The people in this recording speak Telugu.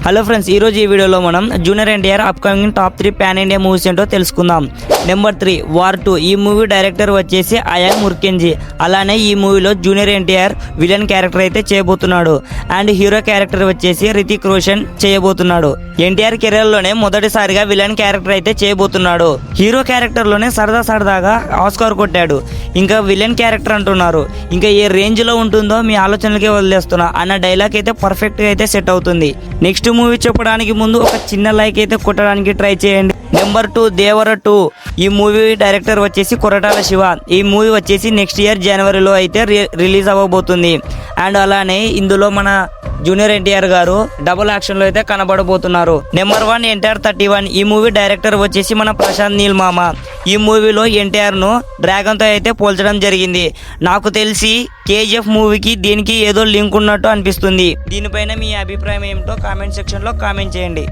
హలో ఫ్రెండ్స్, ఈరోజు ఈ వీడియోలో మనం junior NTR upcoming top 3 pan India movies ఏంటో తెలుసుకుందాం. Number 3 war 2. ఈ మూవీ డైరెక్టర్ వచ్చేసి అయాన్ ముర్కెంజీ. అలానే ఈ మూవీలో జూనియర్ ఎన్టీఆర్ విలన్ క్యారెక్టర్ అయితే చేయబోతున్నాడు. అండ్ హీరో క్యారెక్టర్ వచ్చేసి రితిక్ రోషన్ చేయబోతున్నాడు. ఎన్టీఆర్ కెరీర్లోనే మొదటిసారిగా విలన్ క్యారెక్టర్ అయితే చేయబోతున్నాడు. హీరో క్యారెక్టర్లోనే సరదాగా ఆస్కార్ కొట్టాడు. ఇంకా విలన్ క్యారెక్టర్ అంటున్నారు. ఇంకా ఏ రేంజ్లో ఉంటుందో మీ ఆలోచనలకే వదిలేస్తున్నా అన్న డైలాగ్ అయితే పర్ఫెక్ట్గా అయితే సెట్ అవుతుంది. నెక్స్ట్ మూవీ చెప్పడానికి ముందు ఒక చిన్న లైక్ అయితే కొట్టడానికి ట్రై చేయండి. నెంబర్ 2 దేవర 2. ఈ మూవీ డైరెక్టర్ వచ్చేసి కొరటాల శివ. ఈ మూవీ వచ్చేసి నెక్స్ట్ ఇయర్ జనవరిలో అయితే రిలీజ్ అవ్వబోతుంది. అండ్ అలానే ఇందులో మన జూనియర్ ఎన్టీఆర్ గారు డబుల్ యాక్షన్ లో అయితే కనబడబోతున్నారు. నెంబర్ 1 ఎన్టీఆర్ 31. ఈ మూవీ డైరెక్టర్ వచ్చేసి మన ప్రశాంత్ నీల్ మామ. ఈ మూవీలో ఎన్టీఆర్ ను డ్రాగన్ తో అయితే పోల్చడం జరిగింది. నాకు తెలిసి కేజీఎఫ్ మూవీకి దీనికి ఏదో లింక్ ఉన్నట్టు అనిపిస్తుంది. దీనిపైన మీ అభిప్రాయం ఏమిటో కామెంట్ సెక్షన్ లో కామెంట్ చేయండి.